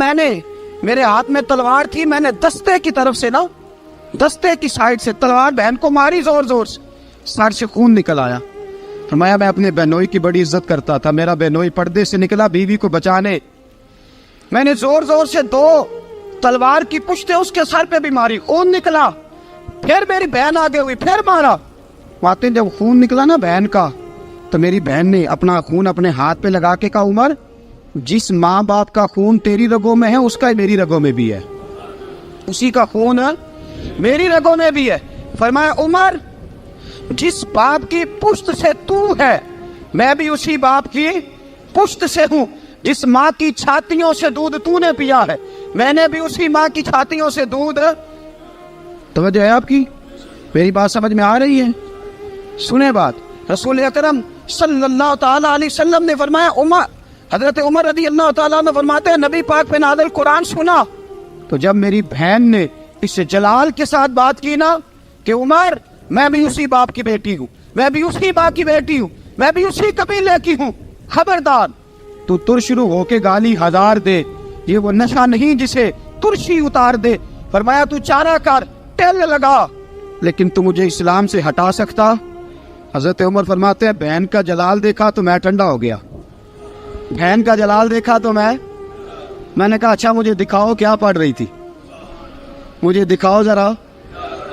Speaker 3: میرے ہاتھ میں تلوار تھی, میں نے دستے کی طرف سے نا, دستے کی سائڈ سے تلوار بہن کو ماری زور زور سے, سر سے خون نکل آیا. فرمایا میں اپنے بہنوئی کی بڑی عزت کرتا تھا, میرا بہنوئی پردے سے نکلا بیوی کو بچانے, میں نے زور زور سے 2 تلوار کی پشتیں اس کے سر پہ بھی ماری, خون نکلا. پھر میری بہن آگے ہوئی, پھر مارا. واقعی جب خون نکلا نا بہن کا, تو میری بہن نے اپنا خون اپنے ہاتھ پہ لگا کے کہا عمر جس ماں باپ کا خون تیری رگوں میں ہے اس کا میری رگوں میں بھی ہے, اسی کا خون میری رگوں میں بھی ہے. فرمایا عمر جس باپ کی پشت سے تو ہے میں بھی اسی باپ کی پشت سے ہوں, جس ماں کی چھاتیوں سے دودھ تو نے پیا ہے میں نے بھی اسی ماں کی چھاتیوں سے دودھ. توجہ ہے آپ کی؟ میری بات سمجھ میں آ رہی ہے؟ سنیں بات. رسول اکرم صلی اللہ تعالی علیہ وسلم نے فرمایا, حضرت عمر رضی اللہ تعالیٰ عنہ فرماتے ہیں نبی پاک پہ نازل قرآن سنا تو جب میری بہن نے اس جلال کے ساتھ بات کی نا کہ عمر میں بھی اسی باپ کی بیٹی ہوں, میں بھی اسی باپ کی بیٹی ہوں, میں بھی اسی قبیلے کی ہوں, خبردار تو ترشرو ہو کے گالی 1000 دے, یہ وہ نشہ نہیں جسے ترشی اتار دے. فرمایا تو چارہ کر, ٹیل لگا, لیکن تو مجھے اسلام سے ہٹا سکتا؟ حضرت عمر فرماتے ہیں بہن کا جلال دیکھا تو میں ٹھنڈا ہو گیا, بہن کا جلال دیکھا تو میں نے کہا اچھا مجھے دکھاؤ کیا پڑھ رہی تھی, مجھے دکھاؤ ذرا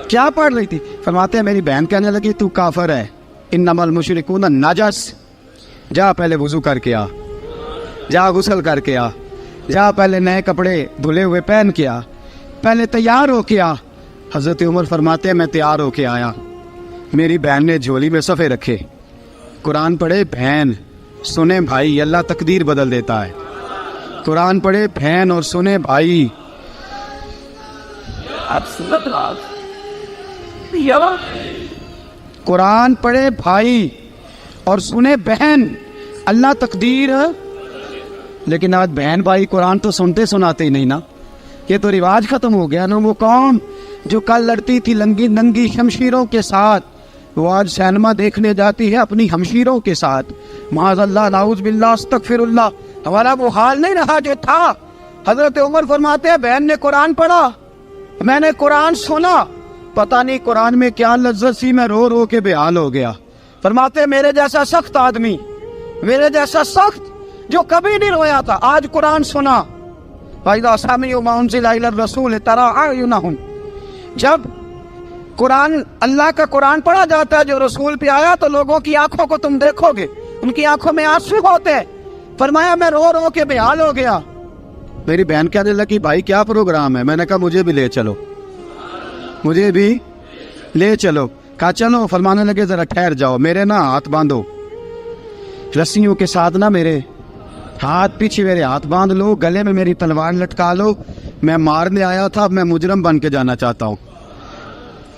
Speaker 3: کیا پڑھ رہی تھی. فرماتے ہیں میری بہن کہنے لگی تو کافر ہے, انما المشرکون نجس, جا پہلے وضو کر کے آ, جا غسل کر کے آ, جا پہلے نئے کپڑے دھلے ہوئے پہن کے آ, پہلے تیار ہو کے آ. حضرت عمر فرماتے ہیں میں تیار ہو کے آیا, میری بہن نے جھولی میں صفحے رکھے, قرآن پڑھے بہن, سنیں بھائی، اللہ تقدیر بدل دیتا ہے. قرآن پڑھے بہن اور سنیں بھائی. قرآن پڑھے بھائی اور سنے بہن، اللہ تقدیر. لیکن آج بہن بھائی قرآن تو سنتے سناتے ہی نہیں نا. یہ تو رواج ختم ہو گیا نا. وہ قوم جو کل لڑتی تھی ننگی شمشیروں کے ساتھ، وہ آج سینما دیکھنے جاتی ہے اپنی ہمشیروں کے ساتھ. معاذ اللہ، نعوذ باللہ، استغفر اللہ. ہمارا وہ حال نہیں رہا جو تھا. حضرت عمر فرماتے ہیں بہن نے قرآن پڑھا، میں نے قرآن سنا، پتہ نہیں قرآن میں کیا لذت سی، میں رو رو کے بے حال ہو گیا. فرماتے میرے جیسا سخت آدمی، میرے جیسا سخت جو کبھی نہیں رویا تھا، آج قرآن سنا. فَإِذَا سَمِعُوا مَا أُنزِلَ إِلَى الرَّسُولِ تَرَىٰ أَعْيُنَهُمْ، جب قرآن، اللہ کا قرآن پڑھا جاتا ہے جو رسول پہ آیا، تو لوگوں کی آنکھوں کو تم دیکھو گے، ان کی آنکھوں میں آنسو ہوتے ہیں. فرمایا میں رو رو کے بے حال ہو گیا. میری بہن کہنے لگی بھائی کیا پروگرام ہے؟ میں نے کہا مجھے بھی لے چلو، مجھے بھی لے چلو. کہا چلو. فرمانے لگے ذرا ٹھہر جاؤ، میرے نا ہاتھ باندھو رسیوں کے ساتھ، نا میرے ہاتھ پیچھے میرے ہاتھ باندھ لو، گلے میں میری تلوار لٹکا لو. میں مارنے آیا تھا، اب میں مجرم بن کے جانا چاہتا ہوں،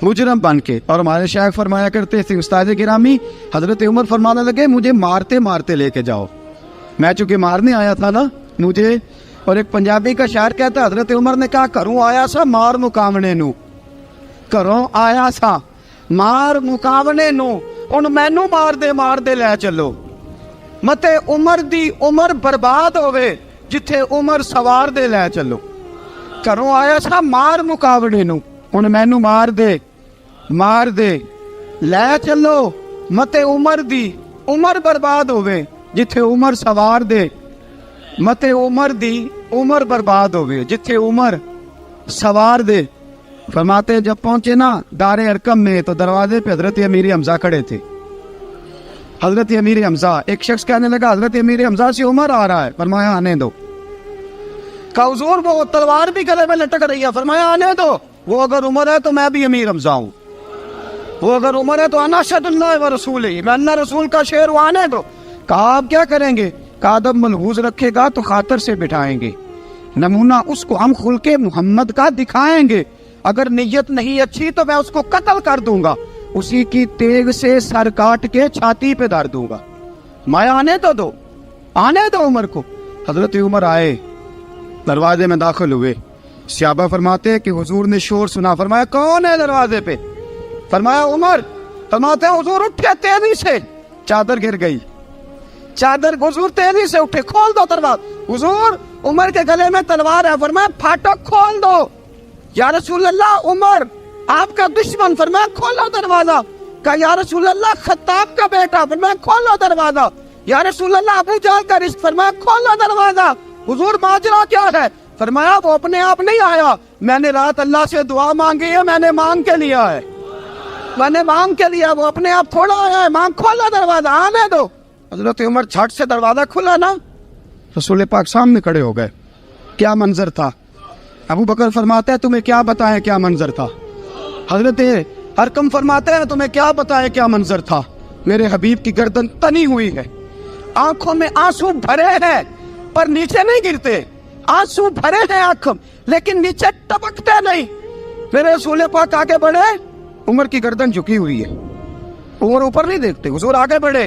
Speaker 3: مجرم بن کے. اور ہمارے شیخ فرمایا کرتے تھے استاد گرامی، حضرت عمر فرمانے لگے مجھے مارتے مارتے لے کے جاؤ. میں چونکہ مارنے آیا تھا نا مجھے. اور ایک پنجابی کا شاعر کہتا ہے حضرت عمر نے کہا کروں آیا سا مار مکاونے نو، کروں آیا سا مار مکاونے نو، ان مینو مار دے لے چلو. متے عمر دی عمر برباد ہوئے جتھے عمر سوار دے لے چلو. کروں آیا سا مار مکاونے نو، ان مینو مار دے لے چلو. متے عمر دی عمر برباد ہوئے جتھے عمر سوار دے، متے عمر دی عمر برباد ہوئے جتھے عمر سوار دے. فرماتے جب پہنچے نا دار ارقم میں تو دروازے پہ حضرت امیر حمزہ کھڑے تھے. حضرت امیر حمزہ، ایک شخص کہنے لگا حضرت امیر حمزہ سے عمر آ رہا ہے. فرمایا آنے دو. کہا حضور وہ تلوار بھی گلے میں لٹک رہی ہے. فرمایا آنے دو. وہ اگر عمر ہے تو میں بھی امیر حمزہ ہوں، وہ اگر عمر ہے تو انا اشہد اللہ و رسول ہی، میں اللہ رسول کا شعر ہوں، آنے دو. کہا آپ کیا کریں گے؟ کہا ادب ملحوظ رکھے گا تو خاطر سے بٹھائیں گے، نمونہ اس کو ہم خلق محمد کا دکھائیں گے، اگر نیت نہیں اچھی تو میں اس کو قتل کر دوں گا، اسی کی تیغ سے سر کاٹ کے چھاتی پہ دھر دوں گا. میں آنے تو دو، آنے دو عمر کو. حضرت عمر آئے، دروازے میں داخل ہوئے. صحابہ فرماتے ہیں کہ حضور نے شور سنا. فرمایا کون ہے دروازے پہ؟ فرمایا عمر. فرماتے ہیں حضور اٹھے تیزی سے، چادر گر گئی، چادر. حضور تیزی سے اٹھے، کھول دو دروازہ. حضور عمر کے گلے میں تلوار ہے. فرمایا پھاٹک کھول دو. یا رسول اللہ عمر آپ کا دشمن. فرمایا کھولو دروازہ. کہا یا رسول اللہ خطاب کا بیٹا. فرمایا کھولو دروازہ. یا رسول اللہ ابو جہل کا رشت. فرمایا کھولو دروازہ. حضور ماجرا کیا ہے؟ فرمایا وہ اپنے آپ نہیں آیا، میں نے رات اللہ سے دعا مانگی ہے، میں نے مانگ کے لیا ہے، میں نے مانگ کے لیا، وہ اپنے آپ تھوڑا آیا ہے. مانگ کھولا دروازہ، آنے دو. حضرت عمر جھٹ سے دروازہ کھلا نا، رسول پاک سامنے کھڑے ہو گئے. کیا منظر تھا. ابو بکر فرماتے ہیں تمہیں کیا بتائیں کیا منظر تھا. حضرت ارقم فرماتے ہیں تمہیں کیا بتائیں کیا منظر تھا. میرے حبیب کی گردن تنی ہوئی ہے، آنکھوں میں آنسو بھرے ہیں پر نیچے نہیں گرتے. آنسو بھرے ہیں آنکھوں لیکن نیچے ٹپکتے نہیں. میرے رسول پاک آگے بڑھے، عمر کی گردن جھکی ہوئی ہے، عمر اوپر نہیں دیکھتے. حضور آگے بڑھے،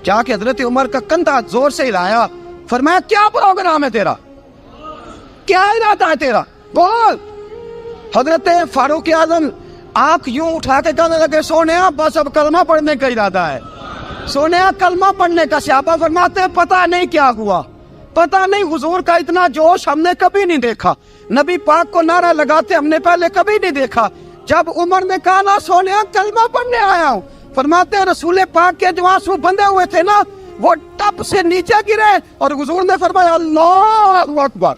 Speaker 3: جا کے حضرت عمر کا کندھا زور سے ہلایا. فرمایا کیا پروگرام ہے تیرا، کیا ارادہ ہے تیرا، بول. حضرت فاروق اعظم آنکھ یوں اٹھا کے کہنے لگے سونیا بس اب کلمہ پڑھنے کا ارادہ ہے، سونیا کلمہ پڑھنے کا. صحابہ فرماتے ہیں پتہ نہیں کیا ہوا، پتہ نہیں. حضور کا اتنا جوش ہم نے کبھی نہیں دیکھا، نبی پاک کو نعرہ لگاتے ہم نے پہلے کبھی نہیں دیکھا. جب عمر نے کہا نا سونیا کلمہ پڑھنے آیا ہوں، فرماتے ہیں رسول پاک کے جو آنسو بندھے ہوئے تھے نا وہ ٹپ سے نیچے گرے اور حضور نے فرمایا اللہ اکبر،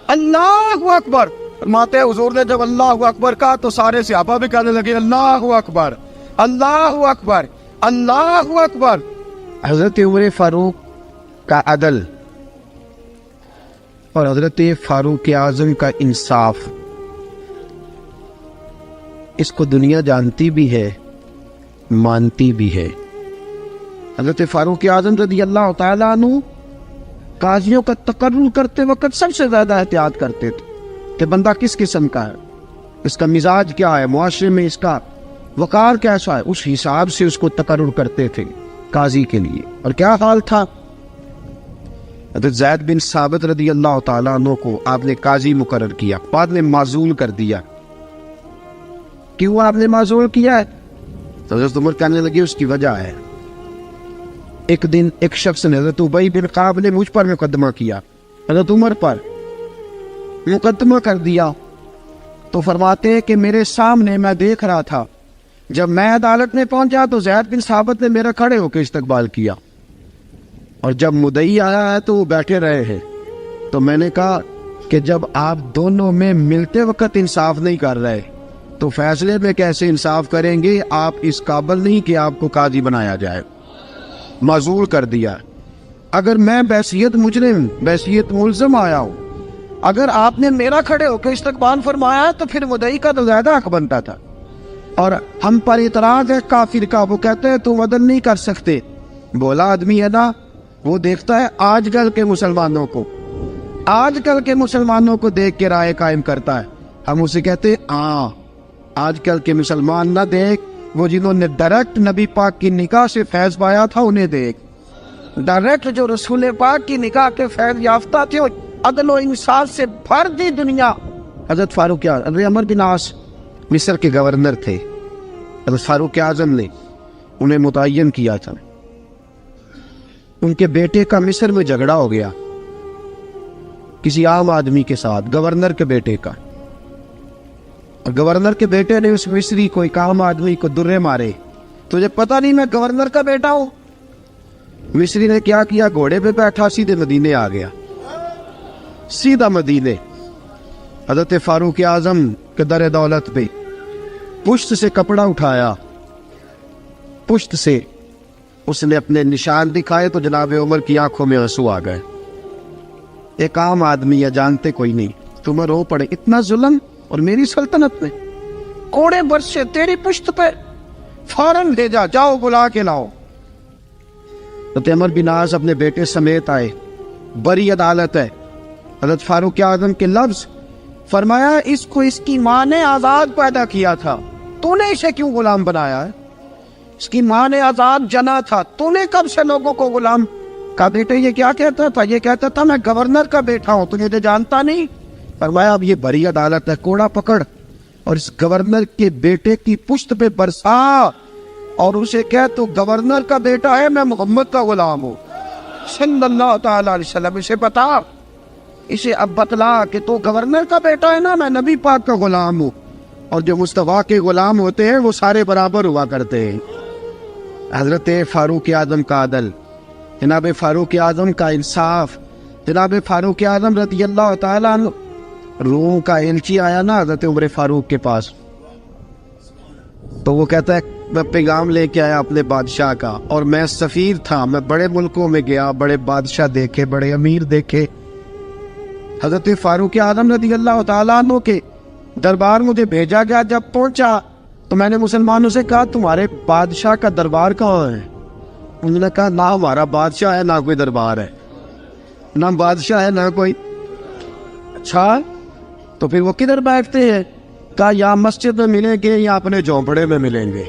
Speaker 3: اللہ اکبر. فرماتے ہیں حضور نے جب اللہ اکبر کہا تو سارے صحابہ بھی کہنے لگے اللہ اکبر، اللہ اکبر، اللہ اکبر. حضرت عمر فاروق کا عدل اور حضرت فاروق اعظم کا انصاف، اس کو دنیا جانتی بھی ہے، مانتی بھی ہے. حضرت فاروق اعظم رضی اللہ تعالیٰ عنہ قاضیوں کا تقرر کرتے وقت سب سے زیادہ احتیاط کرتے تھے کہ بندہ کس قسم کا ہے، اس کا مزاج کیا ہے، معاشرے میں اس کا وقار کیسا ہے، اس حساب سے اس کو تقرر کرتے تھے قاضی کے لیے۔ اور کیا حال تھا، حضرت زید بن ثابت رضی اللہ تعالیٰ عنہ کو آپ نے قاضی مقرر کیا، بعد میں معزول کر دیا۔ کیوں آپ نے معزول کیا ہے؟ تو حضرت عمر کہنے لگے اس کی وجہ ہے، ایک دن ایک شخص نے، حضرت ابی بن کعب نے مجھ پر مقدمہ کیا، حضرت عمر پر مقدمہ کر دیا، تو فرماتے ہیں کہ میرے سامنے میں دیکھ رہا تھا، جب میں عدالت میں پہنچا تو زید بن ثابت نے میرا کھڑے ہو کے استقبال کیا، اور جب مدعی آیا ہے تو وہ بیٹھے رہے ہیں۔ تو میں نے کہا کہ جب آپ دونوں میں ملتے وقت انصاف نہیں کر رہے تو فیصلے میں کیسے انصاف کریں گے، آپ اس قابل نہیں کہ آپ کو قاضی بنایا جائے، معزول کر دیا۔ اگر میں بحیثیت مجرم، بحیثیت ملزم آیا ہوں، اگر آپ نے میرا کھڑے ہو کے استقبال فرمایا تو پھر مدعی کا تو زیادہ حق بنتا تھا۔ اور ہم پر اعتراض ہے کافر کا، وہ کہتے ہیں تم عدل نہیں کر سکتے، بولا آدمی ہے نا، وہ دیکھتا ہے آج کل کے مسلمانوں کو، آج کل کے مسلمانوں کو دیکھ کے رائے قائم کرتا ہے۔ ہم اسے کہتے ہیں ہاں آج کل کے مسلمان نہ دیکھ، وہ جنہوں نے ڈائریکٹ نبی پاک کی نکاح سے فیض پایا تھا انہیں دیکھ، ڈائریکٹ جو رسول پاک کی نکاح کے فیض یافتہ تھے، عدل و انصاف سے بھر دی دنیا۔ حضرت فاروق اعظم، عمر بن عاص مصر کے گورنر تھے، حضرت فاروق اعظم نے انہیں متعین کیا تھا۔ ان کے بیٹے کا مصر میں جھگڑا ہو گیا کسی عام آدمی کے ساتھ، گورنر کے بیٹے کا، اور گورنر کے بیٹے نے اس مصری کو، ایک عام آدمی کو درے مارے، تجھے پتہ نہیں میں گورنر کا بیٹا ہوں؟ مصری نے کیا کیا، گھوڑے پہ بیٹھا سیدھے مدینے آ گیا، سیدھا مدینے۔ حضرت فاروق اعظم کے در دولت پہ پشت سے کپڑا اٹھایا، پشت سے اس نے اپنے نشان دکھائے تو جناب عمر کی آنکھوں میں آنسو آ گئے۔ ایک عام آدمی ہے، جانتے کوئی نہیں، تمہیں رو پڑے، اتنا ظلم، اور میری سلطنت میں کوڑے برسے تیری پشت پہ، فوراً بھیجا، جاؤ بلا کے لاؤ۔ حضرت عمر بن عاص اپنے بیٹے سمیت آئے، بڑی عدالت ہے، حضرت فاروق اعظم کے لفظ، فرمایا اس کو اس کی ماں نے آزاد پیدا کیا تھا، تو نے اسے کیوں غلام بنایا ہے؟ اس کی ماں نے آزاد جنا تھا، تو نے کب سے لوگوں کو غلام؟ کہا بیٹے یہ کیا کہتا تھا؟ یہ کہتا تھا میں گورنر کا بیٹا ہوں، تجھے جانتا نہیں؟ فرمایا اب یہ بڑی عدالت ہے، کوڑا پکڑ اور اس گورنر کے بیٹے کی پشت پہ برسا اور اسے کہہ تو گورنر کا بیٹا ہے، میں محمد کا غلام ہوں صلی اللہ تعالی علیہ وسلم، اسے بتا، اسے اب بتلا کہ تو گورنر کا بیٹا ہے نا، میں نبی پاک کا غلام ہوں، اور جو مصطفیٰ کے غلام ہوتے ہیں وہ سارے برابر ہوا کرتے ہیں۔ حضرت فاروق اعظم کا عدل، جناب فاروق اعظم کا انصاف، جناب فاروق اعظم رضی اللہ تعالیٰ عنہ، روم کا ایلچی آیا نا حضرت عمر فاروق کے پاس، تو وہ کہتا ہے میں پیغام لے کے آیا اپنے بادشاہ کا، اور میں سفیر تھا، میں بڑے ملکوں میں گیا، بڑے بادشاہ دیکھے، بڑے امیر دیکھے۔ حضرت فاروق اعظم رضی اللہ تعالیٰ عنہ کے دربار مجھے بھیجا گیا، جب پہنچا تو میں نے مسلمانوں سے کہا تمہارے بادشاہ کا دربار کہاں ہے؟ انہوں نے کہا نہ ہمارا بادشاہ ہے نہ کوئی دربار ہے، نہ بادشاہ ہے نہ کوئی۔ اچھا تو پھر وہ کدھر بیٹھتے ہیں؟ کہا یا مسجد میں ملیں گے یا اپنے جھونپڑے میں ملیں گے۔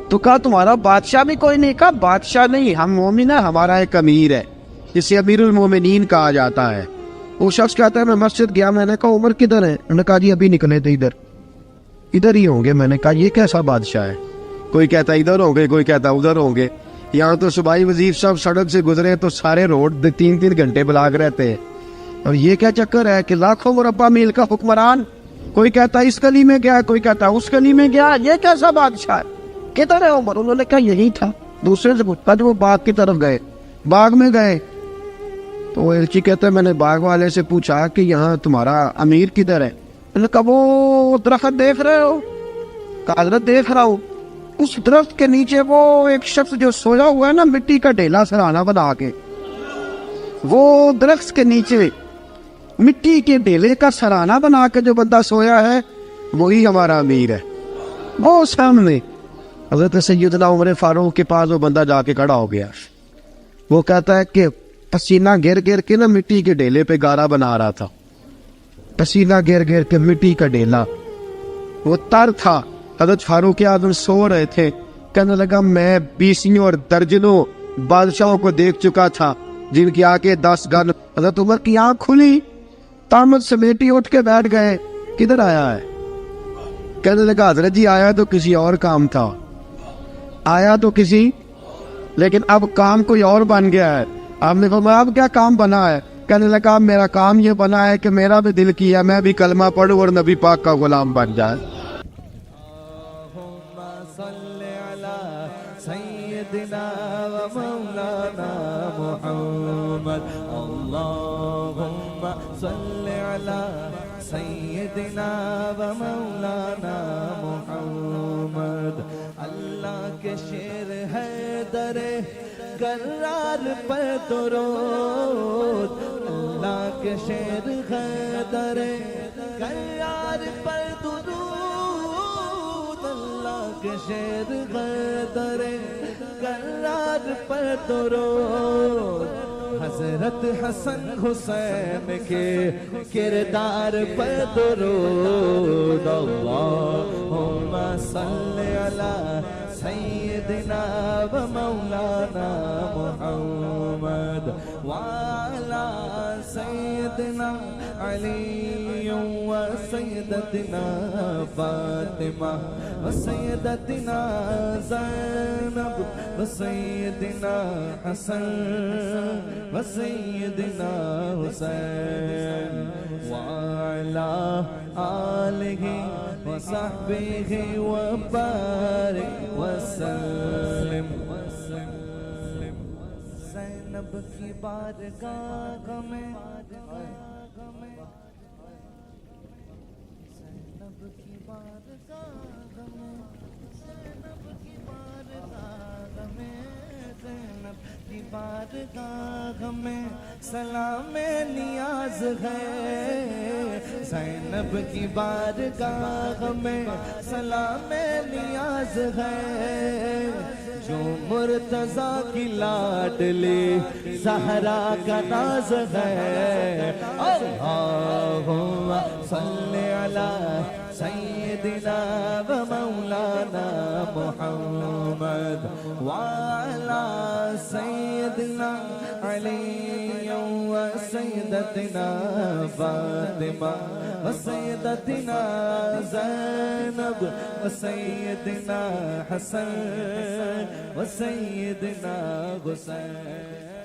Speaker 3: تو کہا تمہارا بادشاہ بھی کوئی نہیں؟ کہا بادشاہ نہیں، ہم مومن ہیں، ہمارا ایک امیر ہے جسے امیر المومنین کہا جاتا ہے۔ وہ شخص کہتا ہے میں مسجد گیا، میں نے کہا عمر کدھر ہے؟ انہوں نے کہا جی ابھی نکلے تھے ادھر ہی ہوں گے۔ میں نے کہا یہ کیسا بادشاہ ہے؟ کوئی کہتا ادھر ہوں گے، کوئی کہتا ادھر ہوں گے۔ یہاں تو صوبائی وزیر صاحب سڑک سے گزرے تو سارے روڈ 3 گھنٹے بلاک رہتے ہیں، اور یہ کیا چکر ہے کہ لاکھوں مربع میل کا حکمران، کوئی کہتا اس گلی میں گیا، کوئی کہتا اس گلی میں گیا، یہ کیسا بادشاہ ہے؟ کدھر ہے عمر؟ انہوں نے کہا یہی تھا۔ دوسرے سے پوچھتا جو وہ باغ کی طرف گئے، باغ میں گئے تو وہ ایلچی کہتا ہے میں نے باغ والے سے پوچھا کہ یہاں تمہارا امیر کدھر ہے؟ انہوں نے کہا وہ درخت دیکھ رہے ہو؟ کہا حضرت دیکھ رہا ہوں۔ اس درخت کے نیچے وہ ایک شخص جو سویا ہوا ہے نا، مٹی کا ڈھیلا سرہانہ بنا کے، وہ درخت کے نیچے مٹی کے ڈھیلے کا سرہانہ بنا کے جو بندہ سویا ہے وہی ہمارا امیر ہے۔ وہ سامنے حضرت سیدنا عمر فاروق کے پاس وہ بندہ جا کے کھڑا ہو گیا. وہ کہتا ہے کہ پسینہ گر گر کے نا مٹی کے ڈیلے پہ گارا بنا رہا تھا. پسینہ گر گر کے مٹی کا ڈیلا, وہ تر تھا. حضرت فاروق اعظم سو رہے تھے. کہنے لگا میں 20 اور درجنوں بادشاہوں کو دیکھ چکا تھا جن کی آنکھیں 10 گن. حضرت عمر کی آنکھ کھلی, تامت سمیٹی اٹھ کے بیٹھ گئے. کدھر آیا ہے؟ کہنے لگا حضرت جی آیا تو کسی اور کام تھا, آیا تو کسی, لیکن اب کام کوئی اور بن گیا ہے. آپ نے فرمایا اب کیا کام بنا ہے؟ کہنے لگا میرا کام یہ بنا ہے کہ میرا بھی دل کیا میں بھی کلمہ پڑھوں اور نبی پاک کا غلام بن جائے.
Speaker 1: سيدنا ومولانا محمد اللهم صل على سيدنا ومولانا محمد. اللہ کے شیر ہے در کرار پر درود, اللہ کے شیر ہے در کرار پر درود, اللہ کے شیر ہے در کرار پر درود. حضرت حسن حسین کے کردار پر درود. اللہم صلی علی سیدنا و مولانا محمد وعلی سیدنا علی و سیدتنا فاطمہ و سیدتنا زینب و سیدنا حسن و سیدنا حسین وعلی آلہ و صحبہ و بارک وسلم. زینب کی بارگاہ میں زینب کی بارگاہ میں زینب کی بارگاہ میں زینب کی بارگاہ میں سلام نیاز ہے. زینب کی بارگاہ میں سلام نیاز ہے. جو مرتضیٰ کی لاڈلی زہرا کا ناز ہے. اللہم صلی علی سیدنا و مولانا محمد وعلی سیدنا علی و سیدتنا فاطمہ و سیدتنا زینب و سیدنا حسن و سیدنا حسین.